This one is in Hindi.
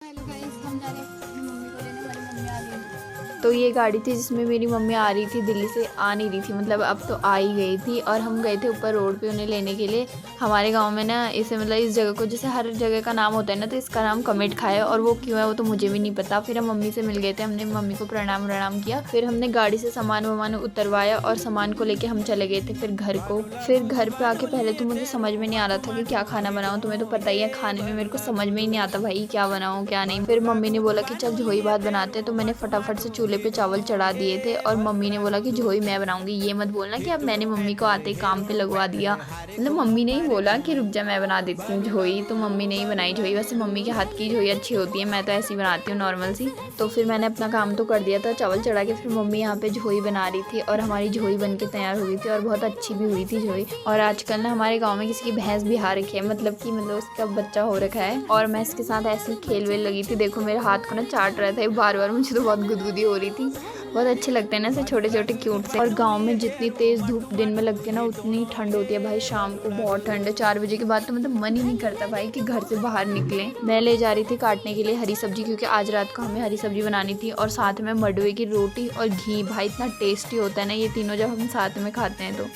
हेलो गाइस, हम जा रहे हैं अपनी मम्मी को लेने। हमारी मम्मी आ गई। तो ये गाड़ी थी जिसमें मेरी मम्मी आ रही थी, दिल्ली से आ नहीं रही थी, मतलब अब तो आ ही गई थी। और हम गए थे ऊपर रोड पे उन्हें लेने के लिए। हमारे गांव में ना इसे मतलब इस जगह को जैसे हर जगह का नाम होता है ना, तो इसका नाम कमेट खा है। और वो क्यों है वो तो मुझे भी नहीं पता। फिर हम मम्मी से मिल गए थे, हमने मम्मी को प्रणाम प्रणाम किया। फिर हमने गाड़ी से सामान वामान उतरवाया और सामान को लेके हम चले गए थे फिर घर को। फिर घर पे आके पहले तो मुझे समझ में नहीं आ रहा था कि क्या खाना बनाऊँ। तुम्हें तो पता ही है खाने में मेरे को समझ में ही नहीं आता भाई, क्या बनाऊँ क्या नहीं। फिर मम्मी ने बोला कि चल झोई भात बनाते हैं, तो मैंने फटाफट से चूल्हे पे चावल चढ़ा दिए थे। और मम्मी ने बोला कि झोई मैं बनाऊंगी। ये मत बोलना कि अब मैंने मम्मी को आते ही काम पे लगवा दिया। मतलब मम्मी ने ही बोला कि रुक जा मैं बना देती हूँ झोई, तो मम्मी ने ही बनाई झोई। वैसे मम्मी के हाथ की झोई अच्छी होती है, मैं तो ऐसी बनाती हूँ नॉर्मल सी। तो फिर मैंने अपना काम तो कर दिया था, चावल चढ़ा के फिर मम्मी यहाँ पे झोई बना रही थी। और हमारी झोई बन के तैयार हो गई थी और बहुत अच्छी भी हुई थी झोई। और आजकल ना हमारे गाँव में किसी की भैंस भी हार रखी है, मतलब कि उसका बच्चा हो रखा है। और मैं इसके साथ ऐसे खेल वेल लगी थी। देखो मेरे हाथ को ना चाट रहा था बार बार, मुझे तो बहुत गुदगुदी हो रही थी। बहुत अच्छे लगते हैं ना ऐसे छोटे छोटे क्यूट से। और गांव में जितनी तेज धूप दिन में लगती है ना, उतनी ठंड होती है भाई। शाम को बहुत ठंड है, 4 बजे के बाद तो मतलब मन ही नहीं करता भाई कि घर से बाहर निकले। मैं ले जा रही थी काटने के लिए हरी सब्जी, क्योंकि आज रात को हमें हरी सब्जी बनानी थी। और साथ में मंडुए की रोटी और घी, भाई इतना टेस्टी होता है ना ये तीनों जब हम साथ में खाते हैं तो।